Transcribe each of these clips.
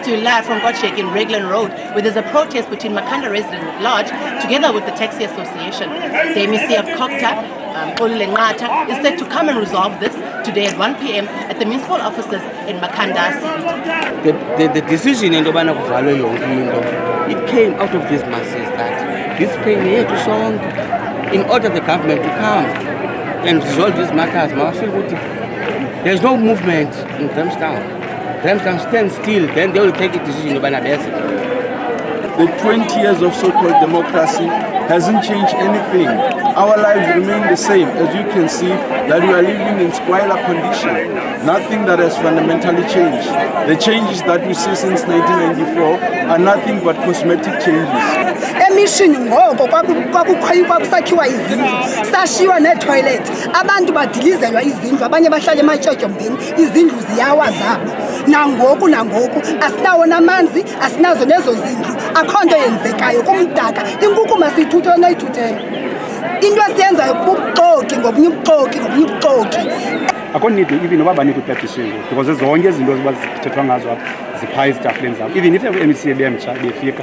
to you live from Gottschalk in Reglan Road, where there's a protest between Makhanda residents at large, together with the Taxi Association. The MEC of Kokta, Lenqatha, is set to come and resolve this today at 1 p.m. at the municipal offices in Makhanda CBD. The decision in it came out of these masses that this pain here to song in order for the government to come and resolve these matters. There's no movement in Grahamstown. Grahamstown stands still, then they will take a decision. The 20 years of so-called democracy hasn't changed anything. Our lives remain the same. As you can see, that we are living in squalor condition. Nothing that has fundamentally changed. The changes that we see since 1994 are nothing but cosmetic changes. Emishini ngoko kwakusakhiwa izindlu sashiywa ne-toilet abantu badilizelwa izindlu abanye bahlala ematshotshombeni izindlu ziyawa zabo nangoku asinawo namanzi asinazo nezo zindlu akho nto yenzekayo kumdaka inkukhu masiyithuthe noyithuthele into esiyenzayo bubuxoki ngobunye ubuxoki akho need even noba banike upetition because zonke izinto zithethwa ngazo apha ziphaa ezitafuleni zabo even if i-MEC befika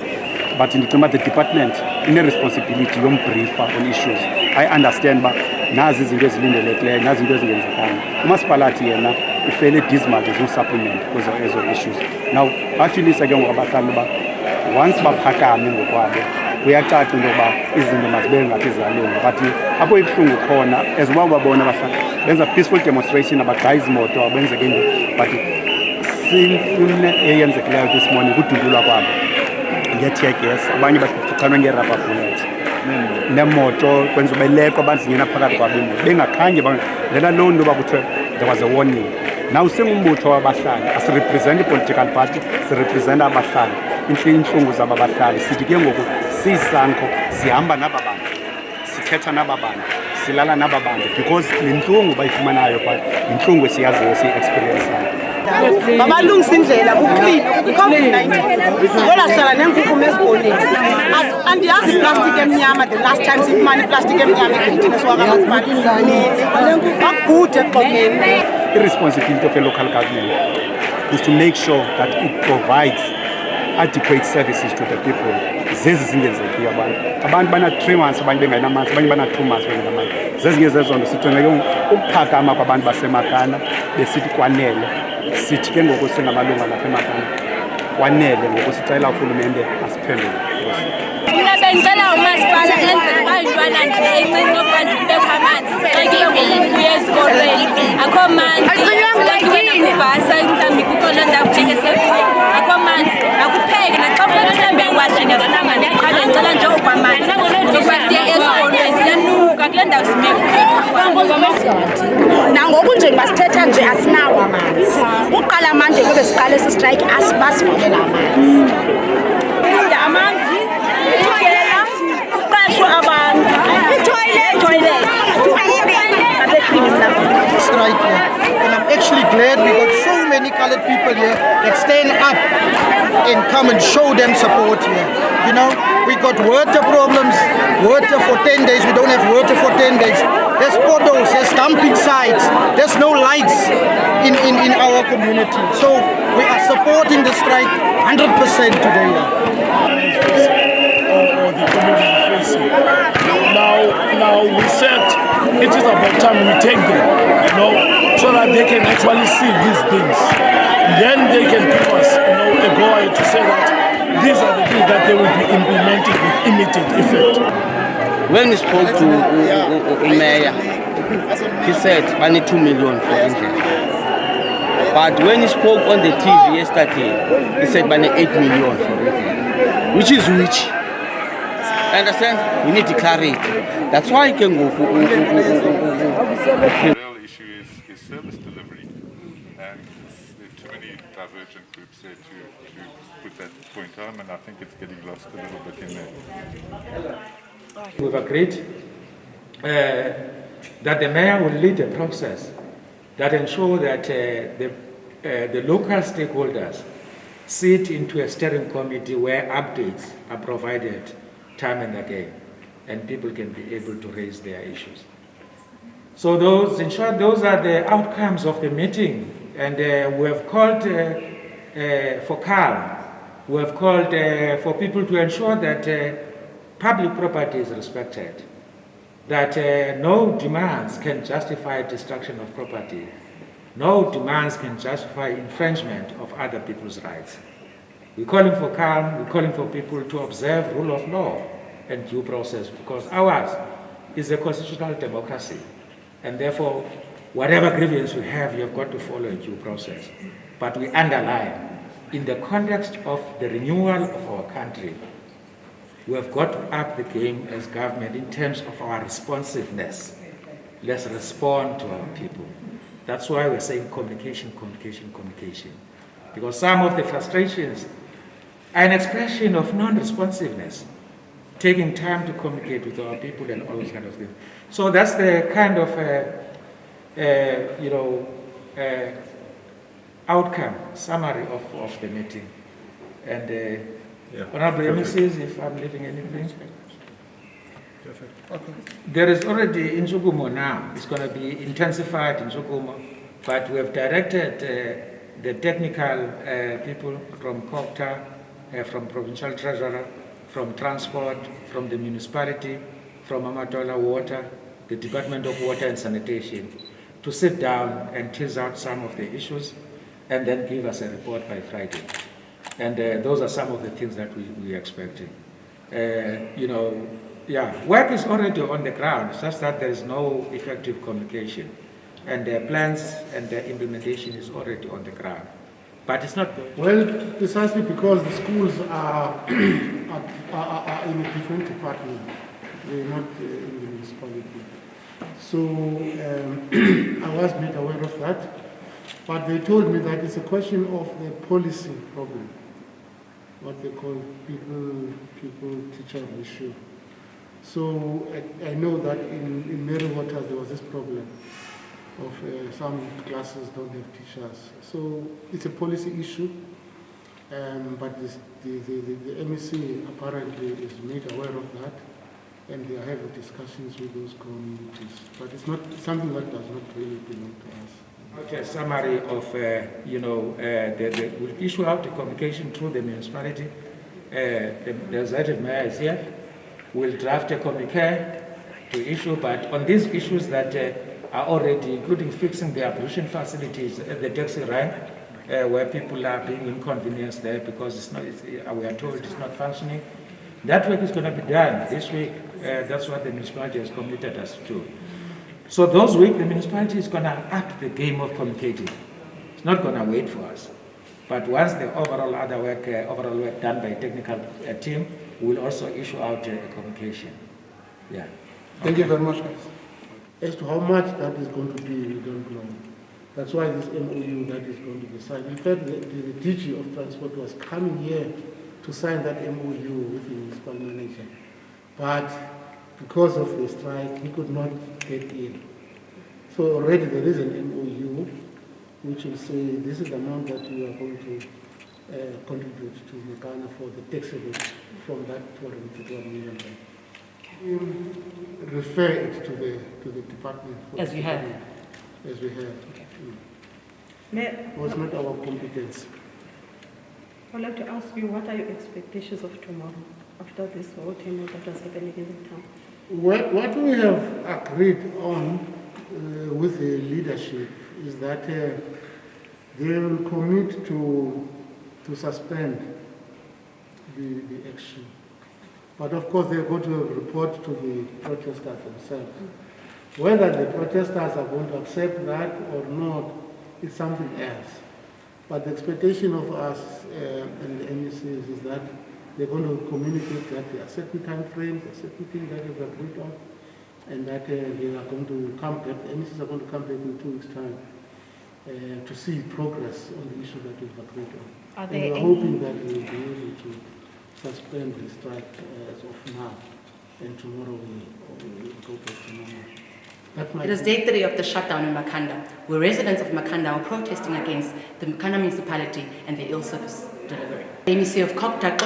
but ndicinga the department ine-responsibility yombriefer on issues. I understand uba nazi izinto ezilindelekileyo nazi izinto ezingenzekanga umasipalathi yena ufele dismal supplement ezo issues. Now bafilisa ke ngoku abahlali uba once baphakame ngokwabo kuyacaca into yoba izinto mazibe ngathi ziyalunga but apho ibuhlungu khona as uba babona abahlali benza peaceful demonstration abagaya izimoto abenzeke into but simfune eyenzekileyo this morning kududulwa kwabo nge-tear gas abanye bachanwe nge-rubber bullets nemoto kwenza ubeleko abantu zingena phakathi kwabo imoto bengakhange lela loo nto uba kuthiwe there was a warning. Now singumbutho wabahlali asirepresent i-political party sirepresent abahlali intlungu zaba bahlali sithi ke ngoku siyisanko sihamba naba bantu sithetha naba bantu silala naba bantu because le ntlungu bayifumanayo phaa yintlungu esiyaziyo siyi-experienceayo. Babalungisa indlela kuclean ku-COVID-19 ngola sihlala neenkukhu eziboneni andiyazi iplastic emnyama the last time sifumana iplastic emnyama egeyithini esiwakazimali akugude ekugqokeni. The responsibility of a local government is to make sure that it provides adequate services to the people. Zezi zingenzekiyo abantu bana 3 months abanye bengenamanzi abanye bana 2 months bengenamanzi zezinye zezonto sijonge ukuphakama kwabantu baseMakhanda besithi kwanele sithi ke ngoku singamalunga lapha eMakhanda kwanele ngoku sicela urhulumente asiphendule. Mina bengicela umasipala enze bayintwana nje encinci okanye kubekho amanzi sixekile ngokubuya ezikolweni akho manzi kubhasa mhlawumbi kukhona ndawo njengesekhaya akho manzi akupheke naxa ufuna mhlawumbi ekwashini asinanga ndiqale ndicela nje okwamanzi ngoba siya esikolweni siyanuka kule ndawo nangoku nje basithetha nje asinawo amanzi uqala manje kube siqale sistrike asibasivalela amanzi amanzi strike here. And I'm actually glad we got so many colored people here that stand up and come and show them support here. You know, we got water problems, water for 10 days, we don't have water for 10 days. There's potholes, there's dumping sites, there's no lights in our community. So we are supporting the strike 100% today. Or the community facing. Now we said it is about time we take them, so that they can actually see these things. Then they can give us, a go ahead to say that these are the things that they will be implemented with immediate effect. When we spoke to Mayor, he said I need 2 million for India. But when he spoke on the TV yesterday, he said I need 8 million for India. Which is which? Understand? We need to clarity. That's why I can go for. The real issue is service delivery, and there are too many divergent groups there to put that point home, and I think it's getting lost a little bit in there. We've agreed that the mayor will lead a process that ensure that the local stakeholders sit into a steering committee where updates are provided time and again, and people can be able to raise their issues. So in short, those are the outcomes of the meeting, and we have called for calm, we have called for people to ensure that public property is respected, that no demands can justify destruction of property, no demands can justify infringement of other people's rights. We're calling for calm, we're calling for people to observe rule of law and due process, because ours is a constitutional democracy, and therefore whatever grievance you have got to follow due process. But we underline, in the context of the renewal of our country, we have got to up the game as government in terms of our responsiveness. Let's respond to our people. That's why we're saying communication, communication, communication. Because some of the frustrations are an expression of non-responsiveness, taking time to communicate with our people and all those kind of things. So that's the kind of, outcome, summary of the meeting. And Honorable MCs, if I'm leaving anything. Okay. There is already in Njugumo now, it's going to be intensified in Njugumo, but we have directed the technical people from COGTA, from Provincial Treasurer, from Transport, from the municipality, from Amatola Water, the Department of Water and Sanitation, to sit down and tease out some of the issues and then give us a report by Friday. And those are some of the things that we are expecting. Work is already on the ground, it's just that there is no effective communication. And their plans and their implementation is already on the ground. But it's not... Well, precisely because the schools are, are in a different department. They're not in the municipality. So I was made aware of that. But they told me that it's a question of the policy problem, what they call people-teacher ratio. So I know that in Marywater there was this problem of some classes don't have teachers. So it's a policy issue, but the MEC apparently is made aware of that, and they are having discussions with those communities. But it's not something that does not really belong to us. Okay, a summary of, we'll issue out the communication through the municipality. The executive mayor is here. We'll draft a communique to issue, but on these issues that are already, including fixing the ablution facilities at the taxi rank, where people are being inconvenienced there because it's not, we are told it's not functioning. That work is going to be done this week. That's what the municipality has committed us to. So those weeks, the municipality is going to up the game of communicating. It's not going to wait for us. But once the overall work done by a technical team, we will also issue out a communication. Yeah. Thank you very much, guys. As to how much that is going to be, we don't know. That's why this MOU that is going to be signed. In fact, the DG of Transport was coming here to sign that MOU with the municipal manager. But because of the strike, he could not get in. So already there is an MOU which will say this is the amount that you are going to contribute to Makhanda for the tax relief from that 251 million. We'll refer it to the department. As we have. As we have. Okay. It was not our competence. I'd like to ask you, what are your expectations of tomorrow after this whole turmoil that was happening in the town? What we have agreed on with the leadership is that they will commit to suspend the action. But of course they're going to report to the protesters themselves. Whether the protesters are going to accept that or not is something else. But the expectation of us and the MECs is that they're going to communicate that there are certain time frames, there are certain things that they've agreed on, and that they are going to come back, the MECs are going to come back in 2 weeks' time to see progress on the issue that we've agreed on. Are and there we're hoping that we'll be able to suspend the strike as of now, and tomorrow we'll go back to normal. It is day 3 of the shutdown in Makhanda, where residents of Makhanda are protesting against the Makhanda municipality and the ill service delivery. The MEC of COGTA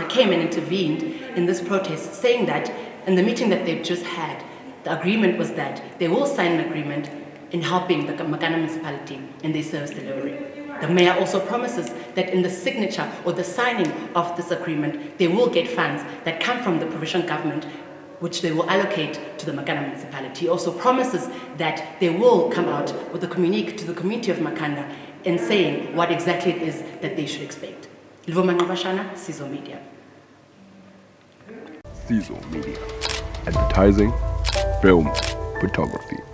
came and intervened in this protest, saying that in the meeting that they've just had, the agreement was that they will sign an agreement in helping the Makhanda municipality in their service delivery. The mayor also promises that in the signature or the signing of this agreement, they will get funds that come from the provincial government, which they will allocate to the Makhanda municipality. He also promises that they will come out with a communique to the community of Makhanda in saying what exactly it is that they should expect. Sizo Media. Sizo Media. Advertising, film, photography.